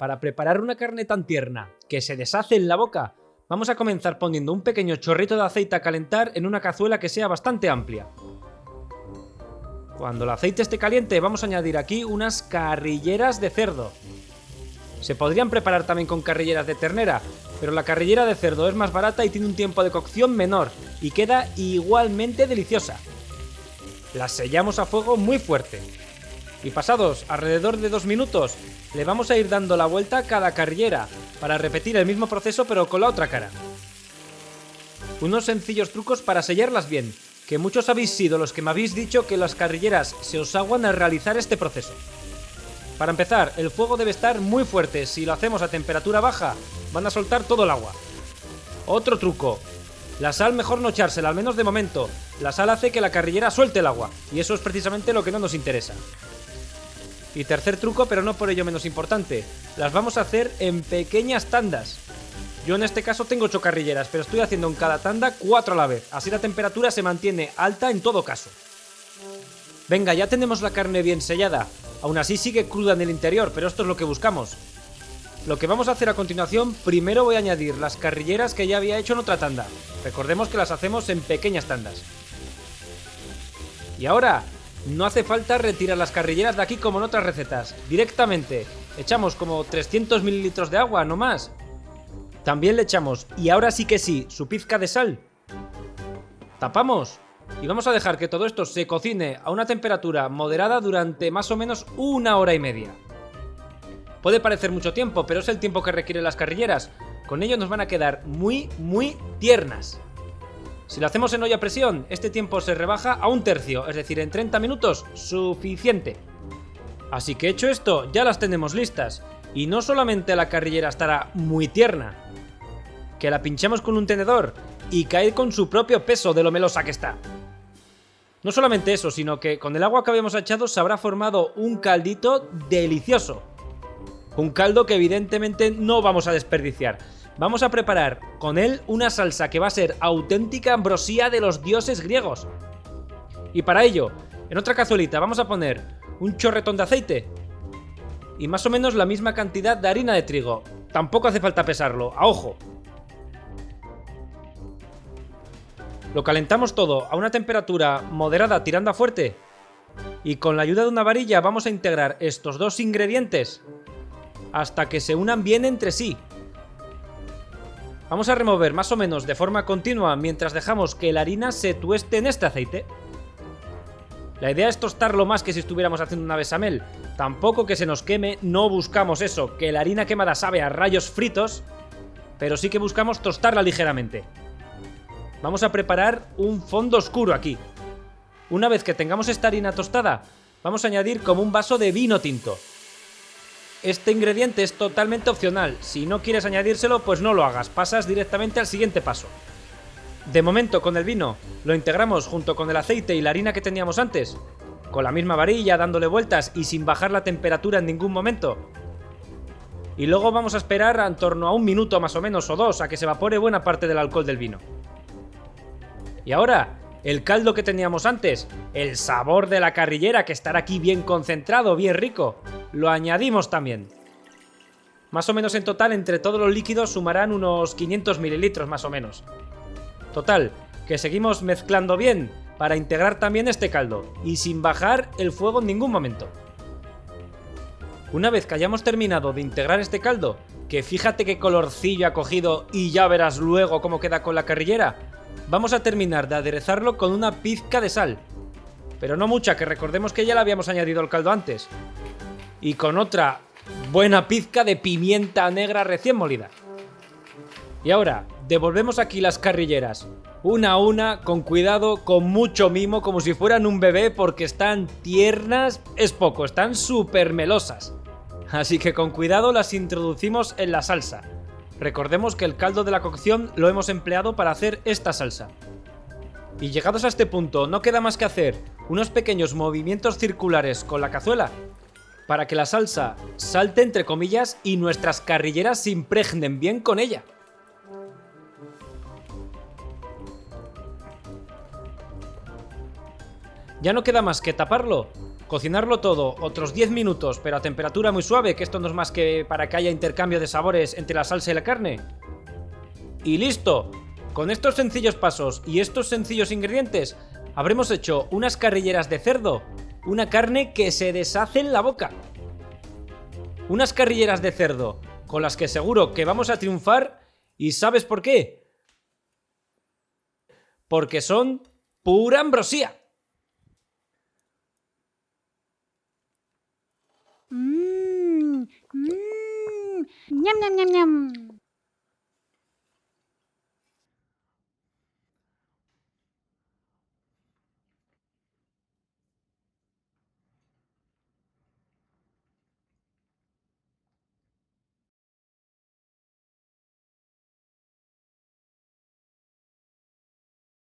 para preparar una carne tan tierna que se deshace en la boca, vamos a comenzar poniendo un pequeño chorrito de aceite a calentar en una cazuela que sea bastante amplia. Cuando el aceite esté caliente vamos a añadir aquí unas carrilleras de cerdo. Se podrían preparar también con carrilleras de ternera, pero la carrillera de cerdo es más barata y tiene un tiempo de cocción menor y queda igualmente deliciosa. Las sellamos a fuego muy fuerte y pasados alrededor de 2 minutos le vamos a ir dando la vuelta a cada carrillera para repetir el mismo proceso pero con la otra cara. Unos sencillos trucos para sellarlas bien, que muchos habéis sido los que me habéis dicho que las carrilleras se os aguan al realizar este proceso. Para empezar, el fuego debe estar muy fuerte, si lo hacemos a temperatura baja van a soltar todo el agua. Otro truco, la sal mejor no echársela, al menos de momento. La sal hace que la carrillera suelte el agua, y eso es precisamente lo que no nos interesa. Y tercer truco, pero no por ello menos importante, las vamos a hacer en pequeñas tandas. Yo en este caso tengo 8 carrilleras, pero estoy haciendo en cada tanda 4 a la vez, así la temperatura se mantiene alta en todo caso. Venga, ya tenemos la carne bien sellada, aún así sigue cruda en el interior, pero esto es lo que buscamos. Lo que vamos a hacer a continuación, primero voy a añadir las carrilleras que ya había hecho en otra tanda. Recordemos que las hacemos en pequeñas tandas. Y ahora, no hace falta retirar las carrilleras de aquí como en otras recetas. Directamente, echamos como 300 mililitros de agua, no más. También le echamos, y ahora sí que sí, su pizca de sal. Tapamos y vamos a dejar que todo esto se cocine a una temperatura moderada durante más o menos 1 hora y media. Puede parecer mucho tiempo, pero es el tiempo que requieren las carrilleras. Con ello nos van a quedar muy tiernas. Si lo hacemos en olla a presión, este tiempo se rebaja a 1/3, es decir, en 30 minutos, suficiente. Así que hecho esto, ya las tenemos listas. Y no solamente la carrillera estará muy tierna, que la pinchamos con un tenedor y cae con su propio peso de lo melosa que está. No solamente eso, sino que con el agua que habíamos echado se habrá formado un caldito delicioso. Un caldo que evidentemente no vamos a desperdiciar. Vamos a preparar con él una salsa que va a ser auténtica ambrosía de los dioses griegos. Y para ello, en otra cazuelita vamos a poner un chorretón de aceite y más o menos la misma cantidad de harina de trigo. Tampoco hace falta pesarlo, a ojo. Lo calentamos todo a una temperatura moderada tirando a fuerte y con la ayuda de una varilla vamos a integrar estos dos ingredientes hasta que se unan bien entre sí. Vamos a remover más o menos de forma continua mientras dejamos que la harina se tueste en este aceite. La idea es tostarlo más que si estuviéramos haciendo una bechamel. Tampoco que se nos queme, no buscamos eso, que la harina quemada sabe a rayos fritos, pero sí que buscamos tostarla ligeramente. Vamos a preparar un fondo oscuro aquí. Una vez que tengamos esta harina tostada, vamos a añadir como un vaso de vino tinto. Este ingrediente es totalmente opcional, si no quieres añadírselo pues no lo hagas, pasas directamente al siguiente paso. De momento con el vino lo integramos junto con el aceite y la harina que teníamos antes, con la misma varilla dándole vueltas y sin bajar la temperatura en ningún momento. Y luego vamos a esperar en torno a 1 minuto más o menos o 2 a que se evapore buena parte del alcohol del vino. Y ahora, el caldo que teníamos antes, el sabor de la carrillera que estará aquí bien concentrado, bien rico, lo añadimos también. Más o menos en total entre todos los líquidos sumarán unos 500 mililitros más o menos. Total, que seguimos mezclando bien para integrar también este caldo y sin bajar el fuego en ningún momento. Una vez que hayamos terminado de integrar este caldo, que fíjate qué colorcillo ha cogido y ya verás luego cómo queda con la carrillera, vamos a terminar de aderezarlo con una pizca de sal, pero no mucha, que recordemos que ya le habíamos añadido al caldo antes, y con otra buena pizca de pimienta negra recién molida. Y ahora, devolvemos aquí las carrilleras, una a una, con cuidado, con mucho mimo, como si fueran un bebé, porque están tiernas, es poco, están súper melosas. Así que con cuidado las introducimos en la salsa. Recordemos que el caldo de la cocción lo hemos empleado para hacer esta salsa. Y llegados a este punto, no queda más que hacer unos pequeños movimientos circulares con la cazuela para que la salsa salte entre comillas y nuestras carrilleras se impregnen bien con ella. Ya no queda más que taparlo Cocinarlo todo, otros 10 minutos, pero a temperatura muy suave, que esto no es más que para que haya intercambio de sabores entre la salsa y la carne. ¡Y listo! Con estos sencillos pasos y estos sencillos ingredientes, habremos hecho unas carrilleras de cerdo, una carne que se deshace en la boca. Unas carrilleras de cerdo con las que seguro que vamos a triunfar, ¿y sabes por qué? Porque son pura ambrosía. Ñam, ñam, ñam, ñam.